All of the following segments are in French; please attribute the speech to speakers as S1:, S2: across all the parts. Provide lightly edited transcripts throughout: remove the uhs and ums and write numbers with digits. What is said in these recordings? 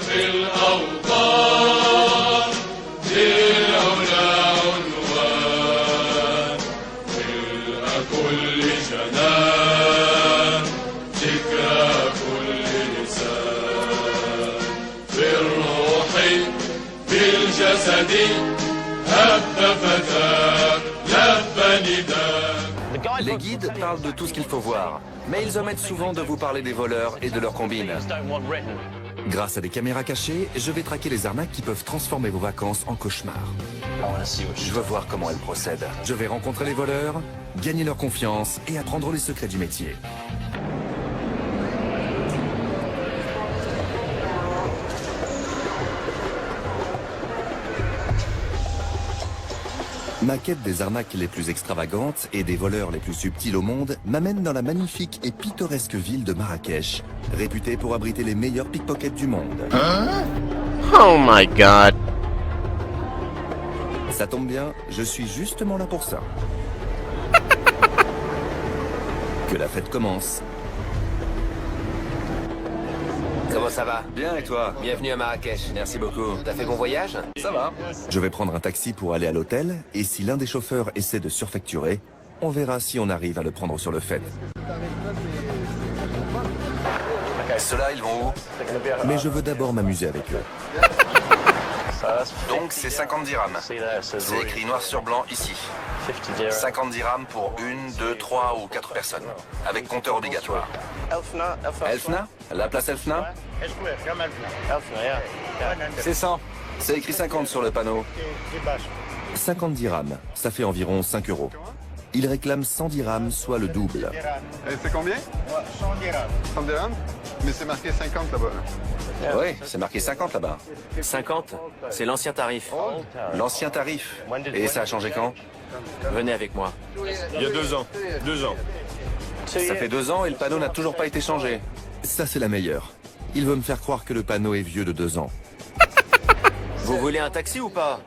S1: في الأوطان للعلا عنوان ملء كل جنان ذكرى كل لسان في الروح بالجسد هب فتاة لب نداء.
S2: Les guides parlent de tout ce qu'il faut voir, mais ils omettent souvent de vous parler des voleurs et de leurs combines. Grâce à des caméras cachées, je vais traquer les arnaques qui peuvent transformer vos vacances en cauchemars. Je veux voir comment elles procèdent. Je vais rencontrer les voleurs, gagner leur confiance et apprendre les secrets du métier. Ma quête des arnaques les plus extravagantes et des voleurs les plus subtils au monde m'amène dans la magnifique et pittoresque ville de Marrakech, réputée pour abriter les meilleurs pickpockets du monde.
S3: Hein? Oh my god.
S2: Ça tombe bien, je suis justement là pour ça. Que la fête commence.
S4: Comment ça va?
S2: Bien et toi?
S4: Bienvenue à Marrakech.
S2: Merci beaucoup.
S4: T'as fait bon voyage?
S2: Ça va. Je vais prendre un taxi pour aller à l'hôtel et si l'un des chauffeurs essaie de surfacturer, on verra si on arrive à le prendre sur le fait. Ceux-là, ils vont où? Mais je veux d'abord m'amuser avec eux. Donc c'est 50 dirhams. C'est écrit noir sur blanc ici. 50 dirhams pour 1, 2, 3 ou 4 personnes, avec compteur obligatoire. Elfna? La place Elfna? C'est 100. C'est écrit 50 sur le panneau. 50 dirhams, ça fait environ 5 euros. Il réclame 100 dirhams, soit le double.
S5: Et c'est combien? 100 dirhams. 100 dirhams? Mais c'est marqué 50 là-bas.
S2: Oui, c'est marqué 50 là-bas.
S6: 50, c'est l'ancien tarif.
S2: L'ancien tarif. Et ça a changé quand?
S6: Venez avec moi.
S7: Il y a 2 ans. 2 ans.
S2: Ça fait 2 ans et le panneau n'a toujours pas été changé. Ça, c'est la meilleure. Il veut me faire croire que le panneau est vieux de 2 ans.
S6: Vous voulez un taxi ou pas?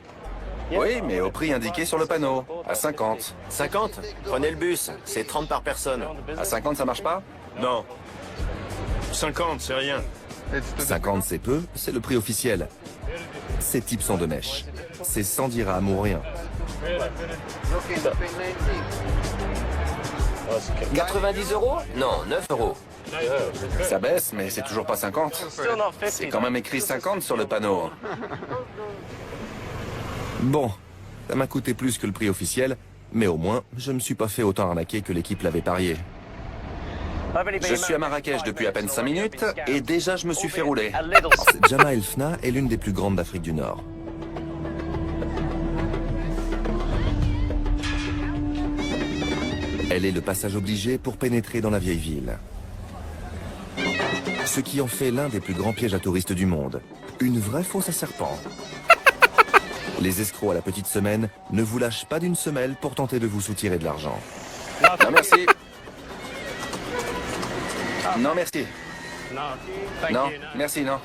S2: Oui, mais au prix indiqué sur le panneau, à 50.
S6: 50? Prenez le bus, c'est 30 par personne.
S2: À 50, ça marche pas?
S7: Non. 50, c'est rien.
S2: 50, c'est peu, c'est le prix officiel. Ces types sont de mèche. C'est 100 dirhams ou rien.
S4: 90 euros? Non, 9 euros.
S2: Ça baisse, mais c'est toujours pas 50. C'est quand même écrit 50 sur le panneau. Bon, ça m'a coûté plus que le prix officiel, mais au moins, je me suis pas fait autant arnaquer que l'équipe l'avait parié. Je suis à Marrakech depuis à peine 5 minutes, et déjà je me suis fait rouler. Jama Elfna est l'une des plus grandes d'Afrique du Nord. Elle est le passage obligé pour pénétrer dans la vieille ville. Ce qui en fait l'un des plus grands pièges à touristes du monde. Une vraie fosse à serpents. Les escrocs à la petite semaine ne vous lâchent pas d'une semelle pour tenter de vous soutirer de l'argent. Non, merci. Non, merci. Non, merci, non.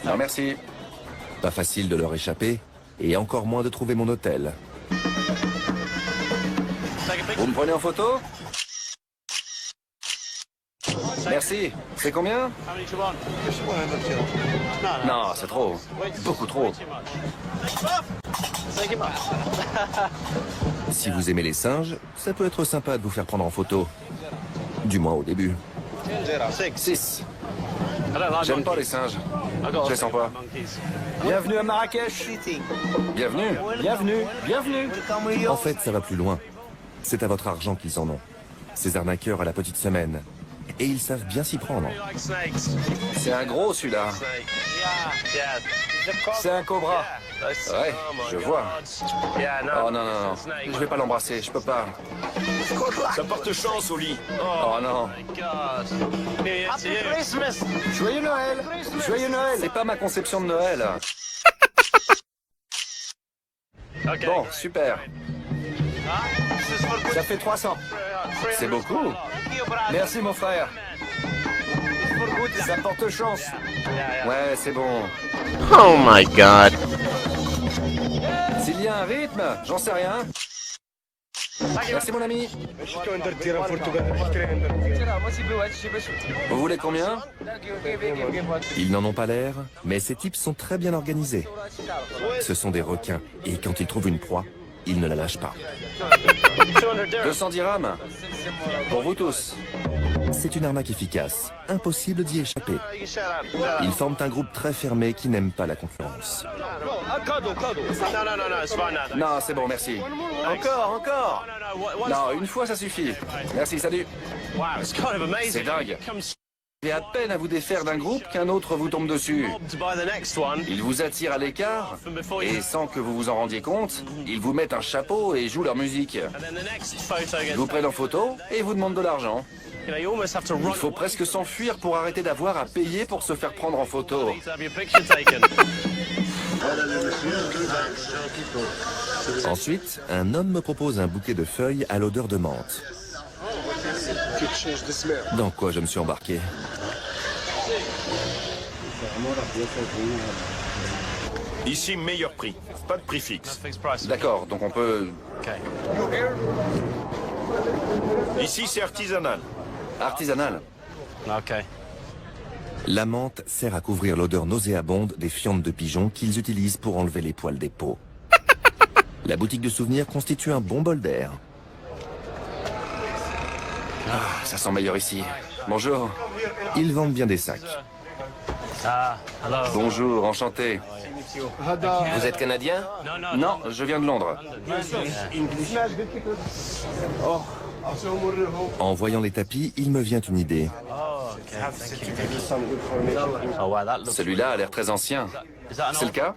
S2: Non, merci. Pas facile de leur échapper, et encore moins de trouver mon hôtel. Vous me prenez en photo? Merci. C'est combien? Non, c'est trop. Beaucoup trop. Si vous aimez les singes, ça peut être sympa de vous faire prendre en photo. Du moins au début. 6. J'aime pas les singes. Je les sens pas.
S8: Bienvenue à Marrakech.
S2: Bienvenue.
S8: Bienvenue. Bienvenue.
S2: En fait, ça va plus loin. C'est à votre argent qu'ils en ont. Ces arnaqueurs à la petite semaine. Et ils savent bien s'y prendre. C'est un gros celui-là.
S8: C'est un cobra.
S2: Ouais, je vois. Oh non, non, non. Je vais pas l'embrasser, je peux pas.
S7: Ça porte chance au lit.
S2: Oh non.
S8: Joyeux Noël. Joyeux Noël.
S2: C'est pas ma conception de Noël. Bon, super.
S8: Ça fait 300.
S2: C'est beaucoup.
S8: Merci mon frère. Ça porte chance.
S2: Ouais, c'est bon.
S3: Oh my god.
S2: S'il y a un rythme, j'en sais rien. Merci mon ami. Vous voulez combien? Ils n'en ont pas l'air, mais ces types sont très bien organisés. Ce sont des requins, et quand ils trouvent une proie, ils ne la lâchent pas. 200 dirhams. Pour vous tous. C'est une arnaque efficace. Impossible d'y échapper. Ils forment un groupe très fermé qui n'aime pas la concurrence. Non, c'est bon, merci. Encore. Non, une fois, ça suffit. Merci, salut. C'est dingue. J'ai à peine à vous défaire d'un groupe qu'un autre vous tombe dessus. Ils vous attirent à l'écart et sans que vous vous en rendiez compte, ils vous mettent un chapeau et jouent leur musique. Ils vous prennent en photo et vous demandent de l'argent. Il faut presque s'enfuir pour arrêter d'avoir à payer pour se faire prendre en photo. Ensuite, un homme me propose un bouquet de feuilles à l'odeur de menthe. Dans quoi je me suis embarqué?
S7: Ici, meilleur prix. Pas de prix fixe.
S2: D'accord, donc on peut...
S7: Ici, c'est artisanal.
S2: Artisanal. La menthe sert à couvrir l'odeur nauséabonde des fientes de pigeons qu'ils utilisent pour enlever les poils des peaux. La boutique de souvenirs constitue un bon bol d'air. Ah, ça sent meilleur ici. Bonjour. Ils vendent bien des sacs. Bonjour, enchanté.
S4: Vous êtes canadien?
S2: Non, je viens de Londres. En voyant les tapis, il me vient une idée. Celui-là a l'air très ancien. C'est le cas?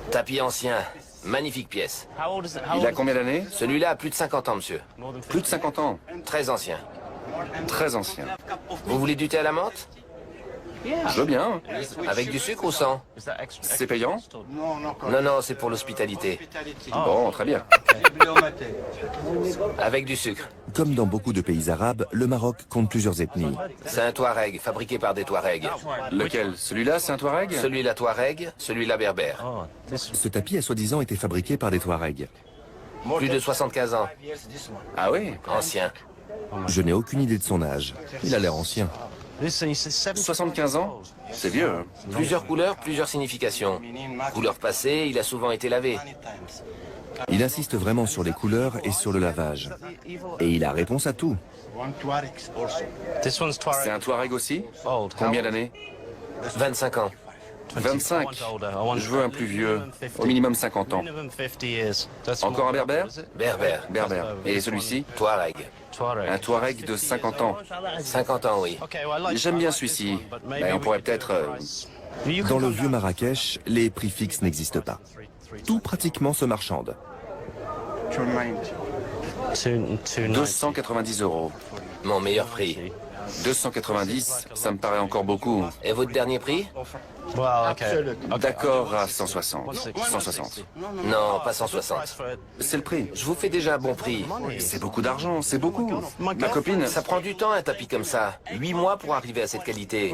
S4: Tapis ancien. Magnifique pièce.
S2: Il a combien d'années?
S4: Celui-là a plus de 50 ans, monsieur.
S2: Plus de 50 ans.
S4: Très ancien.
S2: Très ancien.
S4: Vous voulez du thé à la menthe?
S2: Je veux bien.
S4: Avec du sucre ou sans?
S2: C'est payant?
S4: Non, c'est pour l'hospitalité.
S2: Bon, très bien.
S4: Avec du sucre.
S2: Comme dans beaucoup de pays arabes, le Maroc compte plusieurs ethnies.
S4: C'est un Touareg, fabriqué par des Touaregs.
S2: Lequel? Celui-là, c'est un Touareg?
S4: Celui-là Touareg, celui-là Berbère.
S2: Ce tapis a soi-disant été fabriqué par des Touaregs.
S4: Plus de 75 ans.
S2: Ah oui?
S4: Ancien.
S2: Je n'ai aucune idée de son âge. Il a l'air ancien. 75 ans? C'est vieux. Hein?
S4: Plusieurs couleurs, plusieurs significations. Couleur passée, il a souvent été lavé.
S2: Il insiste vraiment sur les couleurs et sur le lavage. Et il a réponse à tout. C'est un Touareg aussi? Combien d'années?
S4: 25 ans.
S2: 25. Je veux un plus vieux. Au minimum 50 ans. Encore un berbère?
S4: Berbère.
S2: Berbère. Et celui-ci?
S4: Touareg.
S2: Un Touareg de 50 ans.
S4: 50 ans, oui.
S2: J'aime bien celui-ci. Mais on pourrait peut-être... Dans le vieux Marrakech, les prix fixes n'existent pas. Tout pratiquement se marchande. 290 €.
S4: Mon meilleur prix.
S2: 290, ça me paraît encore beaucoup.
S4: Et votre dernier prix?
S2: D'accord à 160. 160.
S4: Non, pas 160.
S2: C'est le prix.
S4: Je vous fais déjà un bon prix.
S2: C'est beaucoup d'argent, c'est beaucoup. Ma copine...
S4: Ça prend du temps un tapis comme ça. 8 mois pour arriver à cette qualité.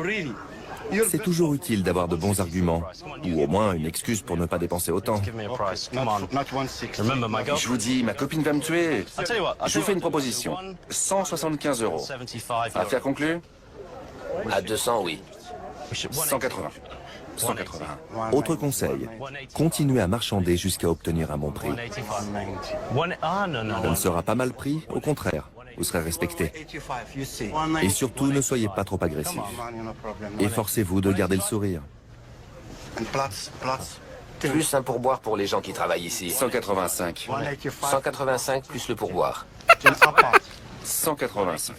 S2: C'est toujours utile d'avoir de bons arguments. Ou au moins une excuse pour ne pas dépenser autant. Je vous dis, ma copine va me tuer. Je vous fais une proposition. 175 €. Affaire conclue?
S4: À 200, oui.
S2: 180. 180. Autre conseil, continuez à marchander jusqu'à obtenir un bon prix. Ça ne sera pas mal pris, au contraire, vous serez respecté. Et surtout, ne soyez pas trop agressif. Efforcez-vous de garder le sourire.
S4: Plus un pourboire pour les gens qui travaillent ici.
S2: 185.
S4: 185 plus le pourboire.
S2: 185.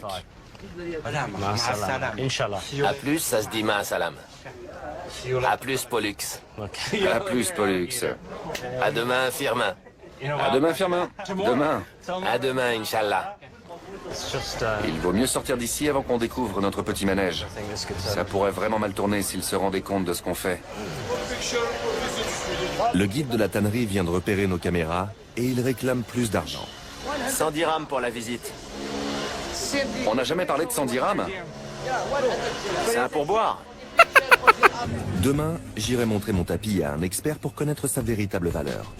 S4: À plus, ça se dit ma salam. À plus, Pollux.
S2: À plus, Pollux.
S4: À demain, Firmin.
S2: À demain, Firmin. Demain.
S4: À demain, Inch'Allah.
S2: Il vaut mieux sortir d'ici avant qu'on découvre notre petit manège. Ça pourrait vraiment mal tourner s'il se rendait compte de ce qu'on fait. Le guide de la tannerie vient de repérer nos caméras et il réclame plus d'argent.
S6: 100 dirhams pour la visite.
S2: On n'a jamais parlé de 100 dirhams.
S6: C'est un pourboire.
S2: Demain, j'irai montrer mon tapis à un expert pour connaître sa véritable valeur.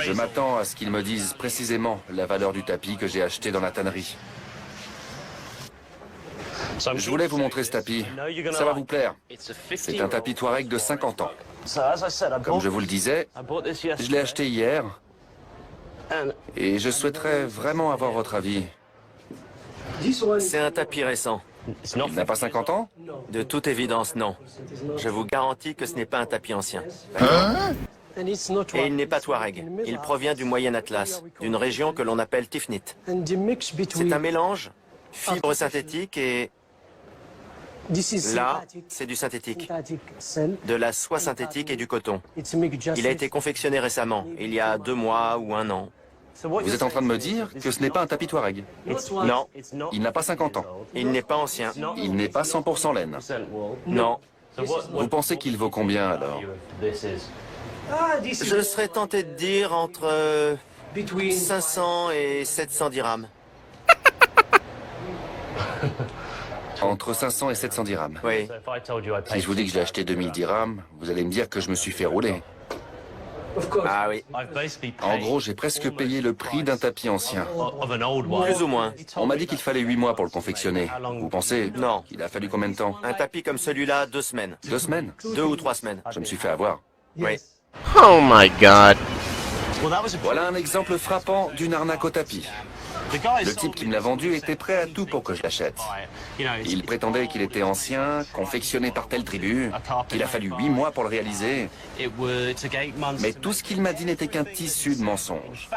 S2: Je m'attends à ce qu'ils me disent précisément la valeur du tapis que j'ai acheté dans la tannerie. Je voulais vous montrer ce tapis. Ça va vous plaire. C'est un tapis Touareg de 50 ans. Comme je vous le disais, je l'ai acheté hier. Et je souhaiterais vraiment avoir votre avis.
S6: C'est un tapis récent.
S2: Il n'a pas 50 ans?
S6: De toute évidence, non. Je vous garantis que ce n'est pas un tapis ancien. Et il n'est pas Touareg. Il provient du Moyen Atlas, d'une région que l'on appelle Tifnit. C'est un mélange, fibre synthétique et... Là, c'est du synthétique. De la soie synthétique et du coton. Il a été confectionné récemment, il y a 2 mois ou 1 an.
S2: Vous êtes en train de me dire que ce n'est pas un tapis Touareg?
S6: Non,
S2: Il n'a pas 50 ans.
S6: il n'est pas ancien.
S2: Il n'est pas 100% laine.
S6: Non.
S2: Vous pensez qu'il vaut combien alors?
S6: Je serais tenté de dire entre 500 et 700 dirhams.
S2: Entre 500 et 700 dirhams.
S6: Oui.
S2: Si je vous dis que je l'ai acheté 2000 dirhams, vous allez me dire que je me suis fait rouler.
S6: Ah oui,
S2: En gros, j'ai presque payé le prix d'un tapis ancien.
S6: plus ou moins.
S2: On m'a dit qu'il fallait 8 mois pour le confectionner. Vous pensez?
S6: Non.
S2: Qu'il a fallu combien de temps?
S6: Un tapis comme celui-là, 2 semaines.
S2: 2 semaines?
S6: 2 ou 3 semaines.
S2: Je me suis fait avoir.
S6: Oui.
S3: Oh my god.
S2: Voilà un exemple frappant d'une arnaque au tapis. Le type qui me l'a vendu était prêt à tout pour que je l'achète. Il prétendait qu'il était ancien, confectionné par telle tribu, qu'il a fallu 8 mois pour le réaliser. Mais tout ce qu'il m'a dit n'était qu'un tissu de mensonges.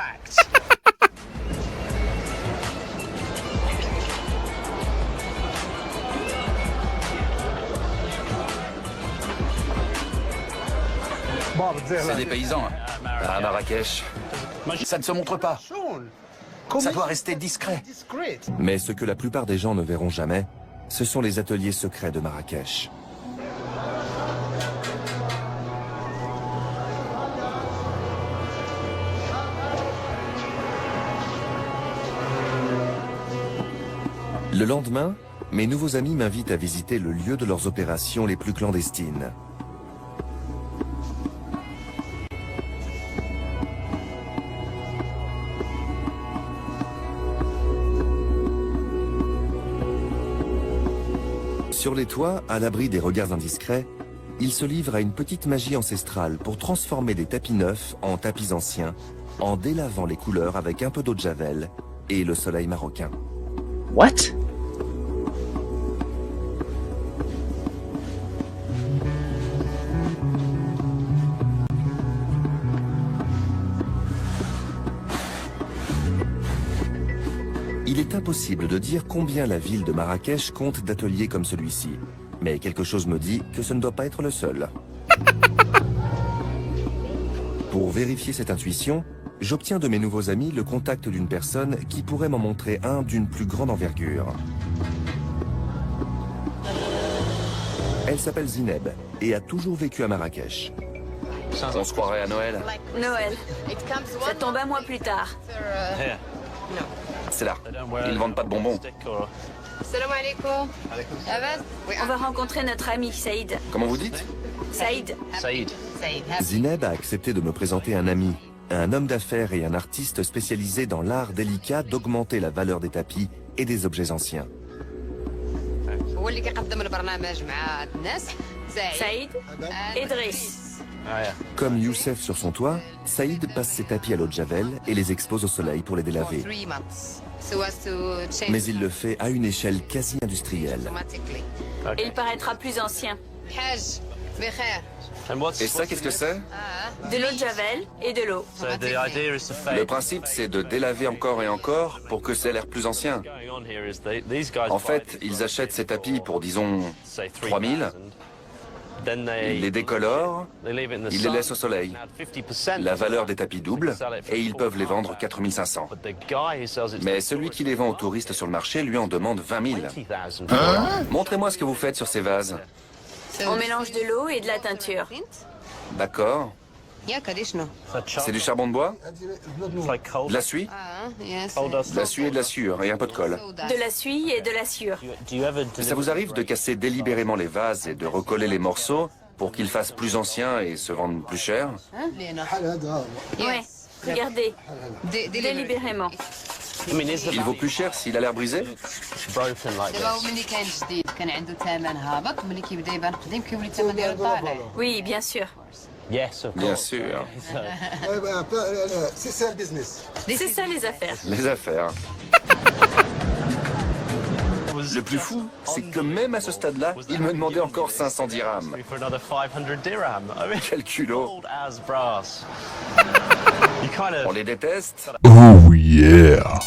S8: C'est des paysans.
S2: À Marrakech.
S8: Ça ne se montre pas. Ça doit rester discret.
S2: Mais ce que la plupart des gens ne verront jamais, ce sont les ateliers secrets de Marrakech. Le lendemain, mes nouveaux amis m'invitent à visiter le lieu de leurs opérations les plus clandestines. Sur les toits, à l'abri des regards indiscrets, ils se livrent à une petite magie ancestrale pour transformer des tapis neufs en tapis anciens, en délavant les couleurs avec un peu d'eau de javel et le soleil marocain.
S3: What?
S2: Il est impossible de dire combien la ville de Marrakech compte d'ateliers comme celui-ci. Mais quelque chose me dit que ce ne doit pas être le seul. Pour vérifier cette intuition, j'obtiens de mes nouveaux amis le contact d'une personne qui pourrait m'en montrer un d'une plus grande envergure. Elle s'appelle Zineb et a toujours vécu à Marrakech. On se croirait à Noël.
S9: Noël. Ça tombe un mois plus tard.
S2: C'est là. Ils ne vendent pas de bonbons.
S9: Salam alaikum. On va rencontrer notre ami Saïd.
S2: Comment vous dites?
S9: Saïd.
S2: Zineb a accepté de me présenter un ami, un homme d'affaires et un artiste spécialisé dans l'art délicat d'augmenter la valeur des tapis et des objets anciens.
S9: Saïd. Idriss.
S2: Comme Youssef sur son toit, Saïd passe ses tapis à l'eau de javel et les expose au soleil pour les délaver. Mais il le fait à une échelle quasi industrielle.
S9: Il paraîtra plus ancien.
S2: Et ça, qu'est-ce que c'est?
S9: De l'eau de javel et de l'eau.
S2: Le principe, c'est de délaver encore et encore pour que ça ait l'air plus ancien. En fait, ils achètent ces tapis pour, disons, 3000. Ils les décolorent, ils les laissent au soleil. La valeur des tapis double et ils peuvent les vendre 4500. Mais celui qui les vend aux touristes sur le marché lui en demande 20 000. Montrez-moi ce que vous faites sur ces vases.
S9: On mélange de l'eau et de la teinture.
S2: D'accord. C'est du charbon de bois? De la suie? De la suie et de la sueur et un peu de colle.
S9: De la suie et de la sueur.
S2: Ça vous arrive de casser délibérément les vases et de recoller les morceaux pour qu'ils fassent plus anciens et se vendent plus cher?
S9: Ouais. Regardez, délibérément.
S2: Il vaut plus cher s'il a l'air brisé?
S9: Oui, bien sûr.
S2: Bien sûr.
S8: C'est ça le business.
S9: C'est ça les affaires.
S2: Les affaires. Le plus fou, c'est que même à ce stade-là, il me demandait encore 500 dirhams. Quel culot. On les déteste.
S1: Oh yeah.